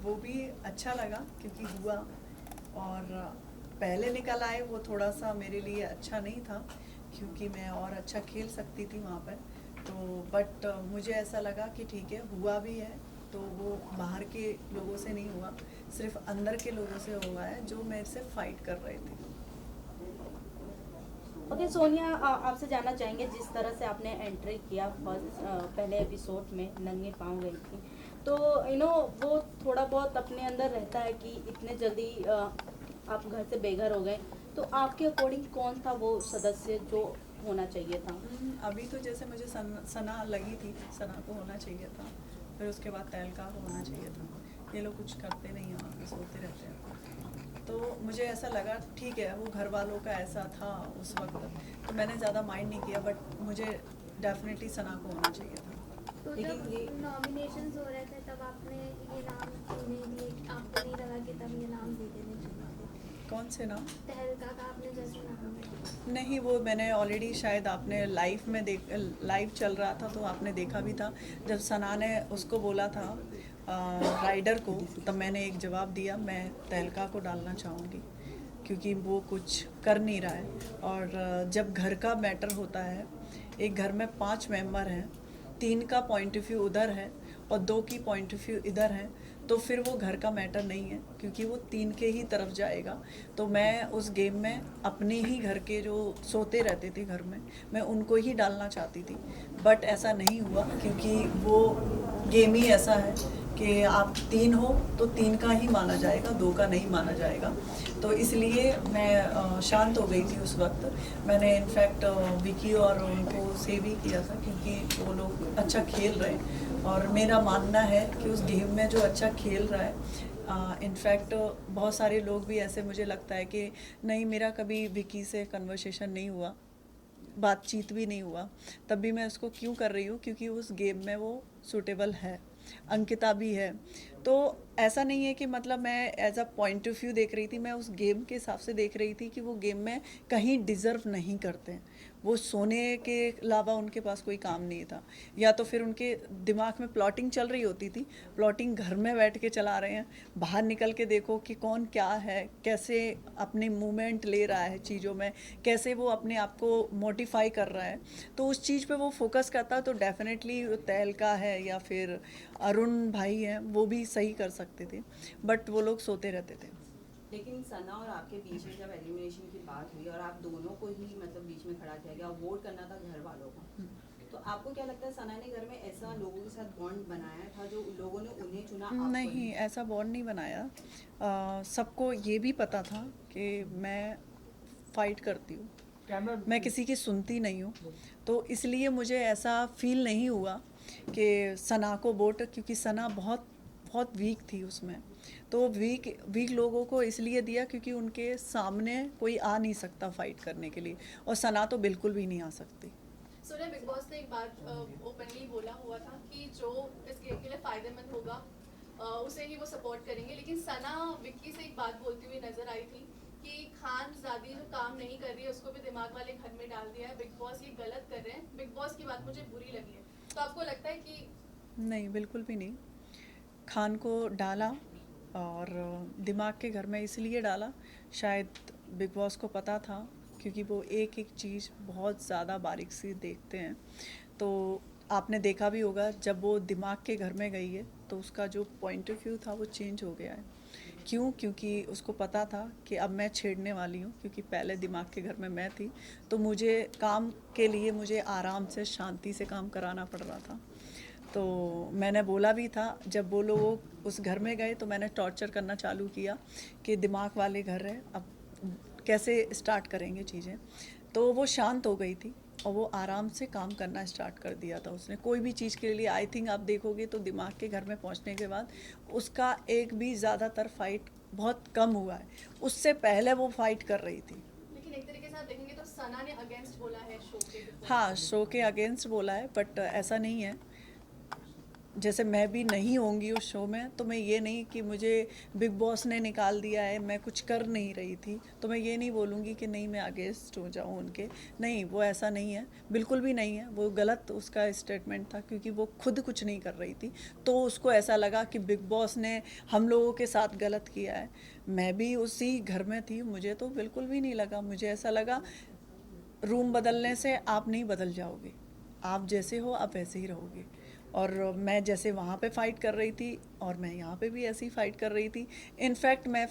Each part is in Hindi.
वो भी अच्छा लगा क्योंकि हुआ। और पहले निकल आए वो थोड़ा सा मेरे लिए अच्छा नहीं था क्योंकि मैं और अच्छा खेल सकती थी वहाँ पर। तो बट मुझे ऐसा लगा कि ठीक है, हुआ भी है तो वो बाहर के लोगों से नहीं हुआ, सिर्फ अंदर के लोगों से हुआ है जो मेरे से फाइट कर रहे थे। ओके सोनिया, आपसे जानना चाहेंगे जिस तरह से आपने एंट्री किया फर्स्ट पहले एपिसोड में नंगे पाँव गई थी, तो वो थोड़ा बहुत अपने अंदर रहता है कि इतने जल्दी आप घर से बेघर हो गए, तो आपके अकॉर्डिंग कौन था वो सदस्य जो होना चाहिए था? अभी तो जैसे मुझे सना लगी थी, सना को होना चाहिए था, फिर उसके बाद तहलका को होना चाहिए था। ये लोग कुछ करते नहीं हैं, वहाँ पे सोते रहते हैं। तो मुझे ऐसा लगा ठीक है, वो घर वालों का ऐसा था उस वक्त, तो मैंने ज़्यादा माइंड नहीं किया, बट मुझे डेफिनेटली सना को होना चाहिए था। तो जब लेकिन ये नॉमिनेशंस हो रहे थे तब आपने ये नाम क्यों नहीं दिए? आपको नहीं लगा कि तब ये नाम दे देने चाहिए थे? कौन से नाम? तहलका का आपने जैसे नाम लिया। नहीं, वो मैंने ऑलरेडी, शायद आपने लाइव में लाइव चल रहा था तो आपने देखा भी था, जब सना ने उसको बोला था राइडर को, तब मैंने एक जवाब दिया, मैं तहलका को डालना चाहूँगी क्योंकि वो कुछ कर नहीं रहा है। और जब घर का मैटर होता है, एक घर में 5 मेंबर हैं, 3 का पॉइंट ऑफ व्यू उधर है और 2 की पॉइंट ऑफ व्यू इधर है, तो फिर वो घर का मैटर नहीं है क्योंकि वो 3 के ही तरफ जाएगा। तो मैं उस गेम में अपने ही घर के जो सोते रहते थे घर में, मैं उनको ही डालना चाहती थी, बट ऐसा नहीं हुआ क्योंकि वो गेम ही ऐसा है कि आप 3 हो तो 3 का ही माना जाएगा, 2 का नहीं माना जाएगा। तो इसलिए मैं शांत हो गई थी उस वक्त। मैंने इनफैक्ट विकी और उनको सेव भी किया था क्योंकि वो लोग अच्छा खेल रहे हैं और मेरा मानना है कि उस गेम में जो अच्छा खेल रहा है, इनफैक्ट बहुत सारे लोग भी ऐसे, मुझे लगता है कि नहीं, मेरा कभी विकी से कन्वर्सेशन नहीं हुआ, बातचीत भी नहीं हुआ, तब भी मैं उसको क्यों कर रही हूँ क्योंकि उस गेम में वो सूटेबल है, अंकिता भी है। तो ऐसा नहीं है कि मतलब मैं as a point of view देख रही थी, मैं उस गेम के हिसाब से देख रही थी कि वो गेम में कहीं डिज़र्व नहीं करते हैं, वो सोने के अलावा उनके पास कोई काम नहीं था, या तो फिर उनके दिमाग में प्लॉटिंग चल रही होती थी, प्लॉटिंग घर में बैठ के चला रहे हैं, बाहर निकल के देखो कि कौन क्या है, कैसे अपने मूवमेंट ले रहा है चीज़ों में, कैसे वो अपने आप को मोटिफाई कर रहा है, तो उस चीज़ पे वो फोकस करता, तो डेफिनेटली तहलका है या फिर अरुण भाई हैं, वो भी सही कर सकते थे, बट वो लोग सोते रहते थे। लेकिन सना और आपके बीच में जब एलिमिनेशन की बात हुई और आप दोनों को ही मतलब बीच में खड़ा किया गया, वोट करना था घर वालों को, तो आपको क्या लगता है सना ने घर में ऐसा लोगों के साथ बॉन्ड बनाया था जो लोगों ने उन्हें चुना, आपको नहीं, ऐसा बॉन्ड नहीं बनाया। सबको ये भी पता था कि मैं फाइट करती हूँ, मैं किसी की सुनती नहीं हूँ, तो इसलिए मुझे ऐसा फील नहीं हुआ कि सना को वोट, क्योंकि सना बहुत बहुत वीक थी उसमें, तो वीक वीक लोगों को इसलिए दिया क्योंकि उनके सामने कोई आ नहीं सकता फाइट करने के लिए, और सना तो बिल्कुल भी नहीं आ सकती। सूर्य, बिग बॉस ने एक बात ओपनली बोला हुआ था कि जो इस गेम के लिए फायदेमंद होगा उसे ही वो सपोर्ट करेंगे, लेकिन सना विक्की से एक बात बोलती हुई नजर आई थी कि खानजादी जो काम नहीं कर रही है उसको भी दिमाग वाले घर में डाल दिया है, बिग बॉस ये गलत कर रहे हैं, बिग बॉस की बात मुझे बुरी लगी है। तो आपको लगता है कि नहीं, बिल्कुल भी नहीं। खान को डाला और दिमाग के घर में इसलिए डाला, शायद बिग बॉस को पता था क्योंकि वो एक एक चीज़ बहुत ज़्यादा बारीक सी देखते हैं। तो आपने देखा भी होगा जब वो दिमाग के घर में गई है तो उसका जो पॉइंट ऑफ व्यू था वो चेंज हो गया है। क्यों? क्योंकि उसको पता था कि अब मैं छेड़ने वाली हूँ, क्योंकि पहले दिमाग के घर में मैं थी, तो मुझे काम के लिए मुझे आराम से शांति से काम कराना पड़ रहा था। तो मैंने बोला भी था, जब वो लोग उस घर में गए तो मैंने टॉर्चर करना चालू किया कि दिमाग वाले घर है, अब कैसे स्टार्ट करेंगे चीज़ें। तो वो शांत हो गई थी और वो आराम से काम करना स्टार्ट कर दिया था उसने, कोई भी चीज़ के लिए। आई थिंक आप देखोगे तो दिमाग के घर में पहुंचने के बाद उसका एक भी ज़्यादातर फाइट बहुत कम हुआ है, उससे पहले वो फाइट कर रही थी। लेकिन एक तरीके से आप देखेंगे तो सना ने अगेंस्ट बोला है शो के, हाँ, शो के अगेंस्ट बोला है, बट ऐसा नहीं है। जैसे मैं भी नहीं होंगी उस शो में, तो मैं ये नहीं कि मुझे बिग बॉस ने निकाल दिया है, मैं कुछ कर नहीं रही थी, तो मैं ये नहीं बोलूँगी कि नहीं मैं अगेंस्ट हो जाऊँ उनके। नहीं, वो ऐसा नहीं है, बिल्कुल भी नहीं है। वो गलत उसका स्टेटमेंट था, क्योंकि वो खुद कुछ नहीं कर रही थी, तो उसको ऐसा लगा कि बिग बॉस ने हम लोगों के साथ गलत किया है। मैं भी उसी घर में थी, मुझे तो बिल्कुल भी नहीं लगा। मुझे ऐसा लगा रूम बदलने से आप नहीं बदल जाओगे, आप जैसे हो आप वैसे ही रहोगे। और मैं जैसे वहाँ पे फाइट कर रही थी और मैं यहाँ पे भी ऐसे ही फाइट कर रही थी। इनफैक्ट मैं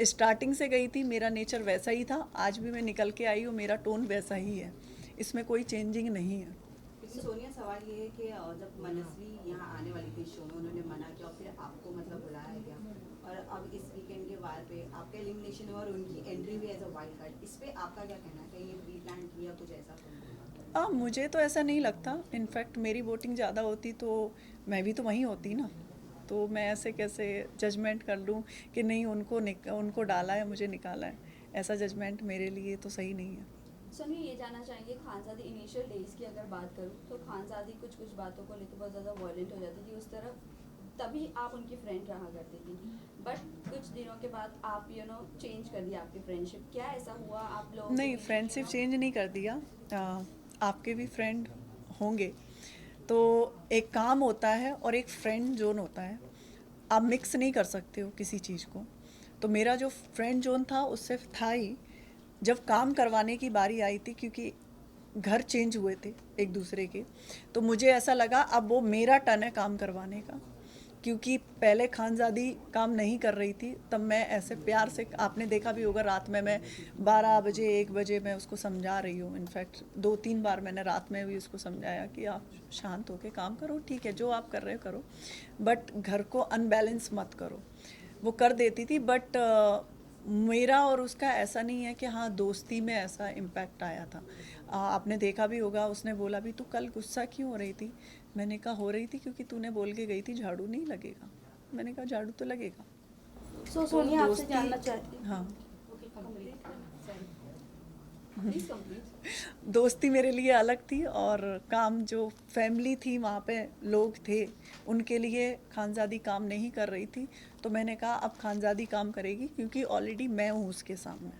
स्टार्टिंग से गई थी, मेरा नेचर वैसा ही था, आज भी मैं निकल के आई हूँ, मेरा टोन वैसा ही है, इसमें कोई चेंजिंग नहीं है। लेकिन सोनिया, सवाल ये है कि जब मनस्वी यहाँ आने वाली थी शो में, उन्होंने मना किया और फिर आपको मतलब बुलाया गया, और अब इस वीकेंड के वार पे आपका एलिमिनेशन हुआ और उनकी एंट्री भी एज अ वाइल्ड कार्ड, इस पे आपका क्या कहना है? कहीं ये प्री प्लान किया कुछ ऐसा? मुझे तो ऐसा नहीं लगता। इनफैक्ट मेरी वोटिंग ज़्यादा होती तो मैं भी तो वहीं होती ना, तो मैं ऐसे कैसे जजमेंट कर लूँ कि नहीं उनको डाला है मुझे निकाला है। ऐसा जजमेंट मेरे लिए तो सही नहीं है। सोनिया, ये जानना चाहेंगे खानजादी इनिशियल डेज की अगर बात करूँ तो खानजादी कुछ वातों को लेकर बहुत ज़्यादा वायलेंट हो जाती थी उस तरफ, तभी आप उनकी फ्रेंड रहा करती थी। बट कुछ दिनों के बाद आप चेंज कर दिया आपकी फ्रेंडशिप, क्या ऐसा हुआ आप लोग? नहीं, फ्रेंडशिप चेंज नहीं कर दिया। आपके भी फ्रेंड होंगे, तो एक काम होता है और एक फ्रेंड जोन होता है, आप मिक्स नहीं कर सकते हो किसी चीज़ को। तो मेरा जो फ्रेंड जोन था उससे था ही। जब काम करवाने की बारी आई थी, क्योंकि घर चेंज हुए थे एक दूसरे के, तो मुझे ऐसा लगा अब वो मेरा टर्न है काम करवाने का, क्योंकि पहले खानजादी काम नहीं कर रही थी, तब मैं ऐसे प्यार से, आपने देखा भी होगा रात में मैं 12 बजे 1 बजे मैं उसको समझा रही हूँ। इनफैक्ट 2-3 बार मैंने रात में भी उसको समझाया कि आप शांत होकर काम करो, ठीक है जो आप कर रहे हो करो, बट घर को अनबैलेंस मत करो। वो कर देती थी, बट मेरा और उसका ऐसा नहीं है कि हाँ दोस्ती में ऐसा इम्पैक्ट आया था। आपने देखा भी होगा, उसने बोला भी तू कल गुस्सा क्यों हो रही थी? मैंने कहा हो रही थी क्योंकि तूने बोल के गई थी झाड़ू नहीं लगेगा। मैंने कहा झाड़ू तो लगेगा। सोनिया आपसे दोस्ती- जानना चाहती हूँ। हाँ, प्लीज कंप्लीट। दोस्ती मेरे लिए अलग थी, और काम जो फैमिली थी वहाँ पे लोग थे उनके लिए खानजादी काम नहीं कर रही थी, तो मैंने कहा अब खानजादी काम करेगी क्योंकि ऑलरेडी मैं हूँ उसके सामने,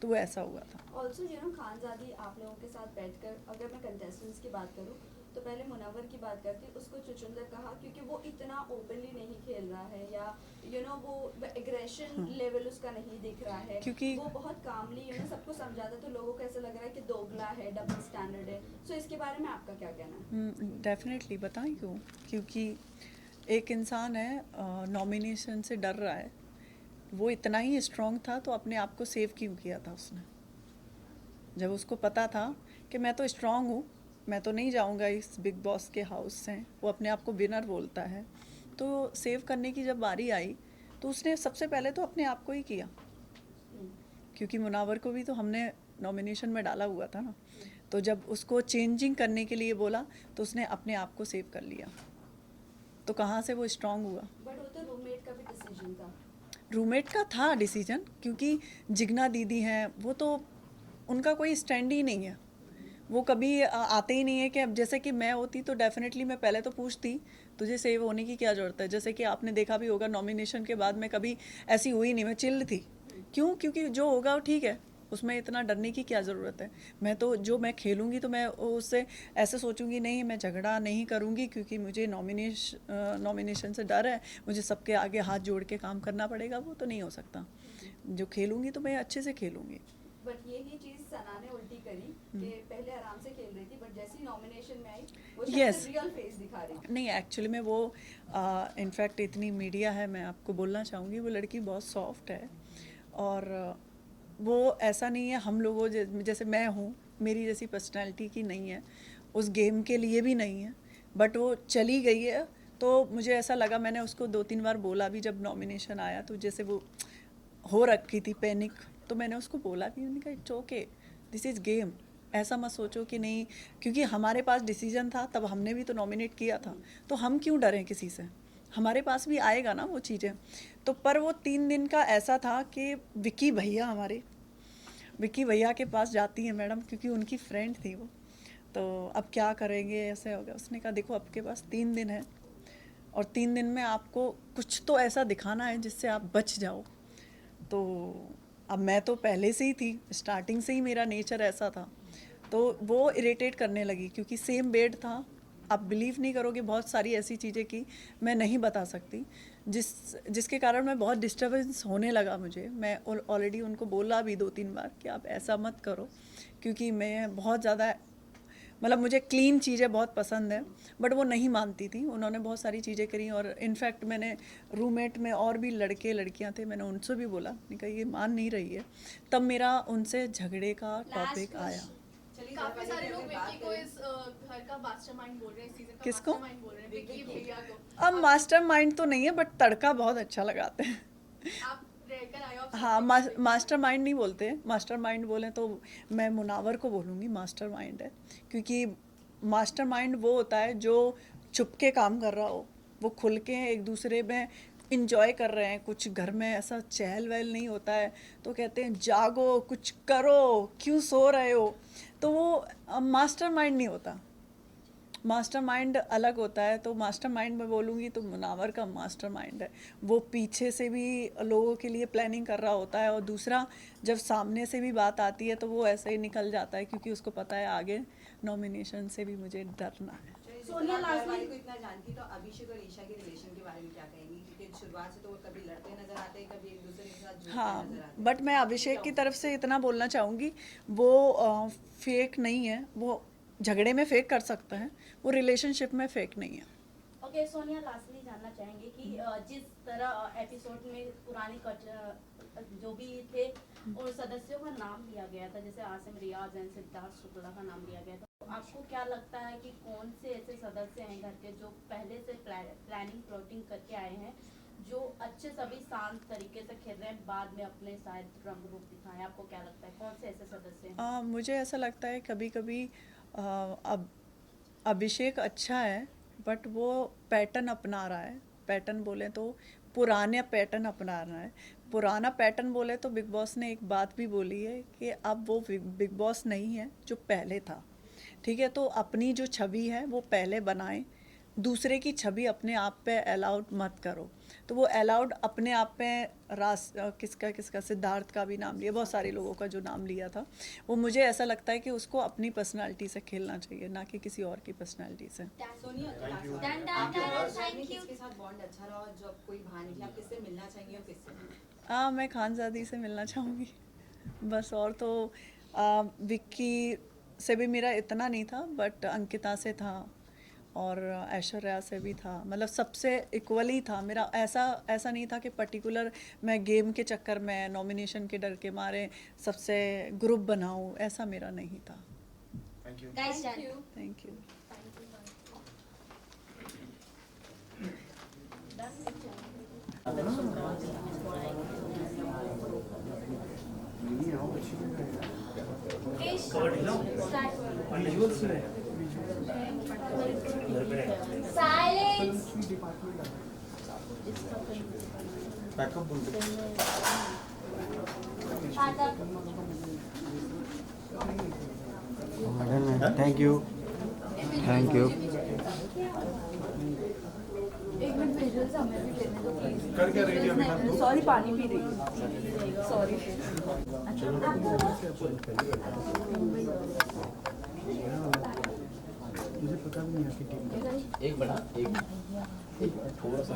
तो वो ऐसा हुआ था। ऑल्सो खानजादी आप लोगों के साथ बैठकर अगर मैं कंटेस्टेंट्स की बात करूँ तो पहले मुनव्वर की बात करती, उसको चुचुंदर कहा क्योंकि वो इतना ओपनली नहीं खेल रहा है, या वो एग्रेशन लेवल उसका नहीं दिख रहा है, क्योंकि वो बहुत कामली सबको समझाता है, तो लोगों को ऐसा लग रहा है कि दोगला है, डबल स्टैंडर्ड है। सो इसके बारे में आपका क्या कहना है? डेफिनेटली बताएं क्यों, क्योंकि एक इंसान है नॉमिनेशन से डर रहा है, वो इतना ही स्ट्रांग था तो अपने आप को सेव क्यों किया था उसने? जब उसको पता था कि मैं तो स्ट्रांग हूँ, मैं तो नहीं जाऊँगा इस बिग बॉस के हाउस से, वो अपने आप को विनर बोलता है, तो सेव करने की जब बारी आई तो उसने सबसे पहले तो अपने आप को ही किया, क्योंकि मुनावर को भी तो हमने नॉमिनेशन में डाला हुआ था ना, तो जब उसको चेंजिंग करने के लिए बोला तो उसने अपने आप को सेव कर लिया, तो कहाँ से वो स्ट्रांग हुआ? बट वो तो रूममेट का भी डिसीजन था। रूममेट का था डिसीजन, क्योंकि जिग्ना दीदी हैं, वो तो उनका कोई स्टैंड ही नहीं है, वो कभी आते ही नहीं है कि अब जैसे कि मैं होती तो डेफिनेटली मैं पहले तो पूछती तुझे सेव होने की क्या ज़रूरत है। जैसे कि आपने देखा भी होगा नॉमिनेशन के बाद मैं कभी ऐसी हुई नहीं, मैं चिल्ल थी। क्यों? क्योंकि जो होगा वो ठीक है, उसमें इतना डरने की क्या ज़रूरत है। मैं तो जो मैं खेलूँगी तो मैं उससे ऐसे सोचूंगी नहीं, मैं झगड़ा नहीं करूँगी क्योंकि मुझे नॉमिनेशन से डर है, मुझे सबके आगे हाथ जोड़ के काम करना पड़ेगा, वो तो नहीं हो सकता। जो खेलूँगी तो मैं अच्छे से खेलूँगी। बट यही चीज सना ने उल्टी करी कि पहले आराम से खेल रही थी, बट जैसे नॉमिनेशन में आई वो Yes. रियल फेस दिखा रही। नहीं, एक्चुअली में वो इनफैक्ट इतनी मीडिया है, मैं आपको बोलना चाहूँगी वो लड़की बहुत सॉफ्ट है, और वो ऐसा नहीं है हम लोगों जैसे मैं हूँ, मेरी जैसी पर्सनैलिटी की नहीं है, उस गेम के लिए भी नहीं है, बट वो चली गई है। तो मुझे ऐसा लगा, मैंने उसको 2-3 बार बोला भी जब नॉमिनेशन आया, तो जैसे वो हो रखी थी पैनिक, तो मैंने उसको बोला भी, मैंने कहा it's okay, this is game, ऐसा मत सोचो कि नहीं, क्योंकि हमारे पास डिसीजन था, तब हमने भी तो नॉमिनेट किया था, तो हम क्यों डरें किसी से, हमारे पास भी आएगा ना वो चीज़ें। तो पर वो 3 दिन का ऐसा था कि विक्की भैया के पास जाती हैं मैडम, क्योंकि उनकी फ्रेंड थी वो, तो अब क्या करेंगे, ऐसे हो गया। उसने कहा देखो आपके पास 3 दिन है, और 3 दिन में आपको कुछ तो ऐसा दिखाना है जिससे आप बच जाओ। तो अब मैं तो पहले से ही थी, स्टार्टिंग से ही मेरा नेचर ऐसा था, तो वो इरिटेट करने लगी क्योंकि सेम बेड था। आप बिलीव नहीं करोगे, बहुत सारी ऐसी चीज़ें की मैं नहीं बता सकती, जिसके कारण मैं बहुत डिस्टर्बेंस होने लगा मुझे। मैं ऑलरेडी उनको बोला भी 2-3 बार कि आप ऐसा मत करो, क्योंकि मैं बहुत ज़्यादा मतलब मुझे क्लीन चीज़ें बहुत पसंद है, बट वो नहीं मानती थी। उन्होंने बहुत सारी चीज़ें करी और इनफैक्ट मैंने रूममेट में और भी लड़के लड़कियां थे, मैंने उनसे भी बोला, मैंने कहा ये मान नहीं रही है। तब मेरा उनसे झगड़े का टॉपिक आया। चलिए काफी सारे लोग विक्की को करें। इस घर का मास्टरमाइंड बोल रहे हैं, इस सीजन का किसको? मास्टरमाइंड बोल रहे हैं विक्की भैया को। अब मास्टरमाइंड तो नहीं है, बट तड़का बहुत अच्छा लगाते हैं। आप रहकर आए हो, आप हाँ, समझते हैं। मास्टरमाइंड नहीं बोलते, मास्टरमाइंड बोलें तो मैं मुनावर को बोलूँगी मास्टरमाइंड है, क्योंकि मास्टरमाइंड वो होता है जो छुप के काम कर रहा हो, वो खुल के एक दूसरे में इंजॉय कर रहे हैं। कुछ घर में ऐसा चहल वहल नहीं होता है तो कहते हैं जागो, कुछ करो, क्यों सो रहे हो, तो वो मास्टरमाइंड नहीं होता। मास्टरमाइंड अलग होता है। तो मास्टरमाइंड मैं बोलूँगी तो मुनावर का मास्टरमाइंड है, वो पीछे से भी लोगों के लिए प्लानिंग कर रहा होता है, और दूसरा जब सामने से भी बात आती है तो वो ऐसे ही निकल जाता है, क्योंकि उसको पता है आगे नॉमिनेशन से भी मुझे डरना है। सोनिया लाजमी को इतना जानती तो अभिषेक और ईशा के रिलेशन के बारे में क्या कहेंगी? क्योंकि शुरुआत से तो वो कभी लड़ते नजर आते हैं, कभी एक दूसरे के साथ जुड़ते हाँ, नजर आते हैं। बट मैं अभिषेक की तरफ से इतना बोलना चाहूँगी, वो फेक नहीं है। वो झगड़े में फेक कर सकता है, वो रिलेशनशिप में फेक नहीं है। ओके सोनिया, लास्टली जानना चाहेंगे कि जिस तरह एपिसोड में पुरानी जो भी थे उन सदस्यों का नाम लिया गया था, जैसे आसिम रियाज एंड सिद्धार्थ शुक्ला का नाम लिया गया था, तो आपको क्या लगता है कि कौन से ऐसे सदस्य हैं घर के जो पहले से प्लानिंग प्लॉटिंग करके आए हैं, जो अच्छे सभी शांत तरीके से खेल रहे हैं, बाद में अपने शायद रंग रूप दिखाएं? आपको क्या लगता है कौन से ऐसे सदस्य हैं? मुझे ऐसा लगता है कभी कभी अब अभिषेक अच्छा है, बट वो पैटर्न अपना रहा है। पैटर्न बोले तो पुराने पैटर्न अपना रहा है। पुराना पैटर्न बोले तो बिग बॉस ने एक बात भी बोली है कि अब वो बिग बॉस नहीं है जो पहले था, ठीक है। तो अपनी जो छवि है वो पहले बनाएं, दूसरे की छवि अपने आप पे अलाउड मत करो। तो वो अलाउड अपने आप पे किसका सिद्धार्थ का भी नाम लिया, बहुत सारे लोगों का जो नाम लिया था, वो मुझे ऐसा लगता है कि उसको अपनी पर्सनालिटी से खेलना चाहिए, ना कि किसी और की पर्सनालिटी से। सोनिया, Done, आपके done, घर में thank you. किसके साथ बॉन्ड अच्छा रहा और जब कोई बाहर निकला आप किससे मिलना चाहेंगे और किससे? मैं खानजादी से मिलना चाहूँगी बस। और तो विक्की से भी मेरा इतना नहीं था, बट अंकिता से था और ऐश्वर्या से भी था, मतलब सबसे इक्वली था मेरा। ऐसा नहीं था कि पर्टिकुलर मैं गेम के चक्कर में, नॉमिनेशन के डर के मारे सबसे ग्रुप बनाऊं, ऐसा मेरा नहीं था। Guys, done. Thank you. Okay, start. Silence. Shut up. Thank you. Thank you. एक मिनट विजुअल्स हमें भी लेने दो प्लीज। कर क्या रही थी अभी तक तू? सॉरी, पानी पी रही हूँ, सॉरी। मुझे पता भी नहीं आपकी टीम एक बड़ा एक थोड़ा सा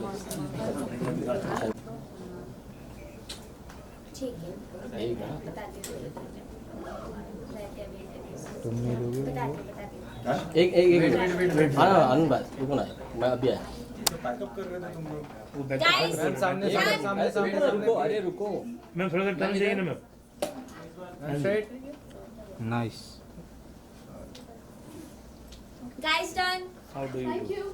ठीक है, एक बड़ा बताती हूँ। बैठ के वेट करिए। तुम नहीं दोगे बताती हूँ। एक हाँ आनंद भाई रुको ना, मैं अभी आया। पैकअप कर रहे थे तुम लोग। Guys, सामने रुको, अरे रुको। मैम थोड़ा सा टाइम चाहिए ना ma'am. Nice. guys, done. How do you? Thank you.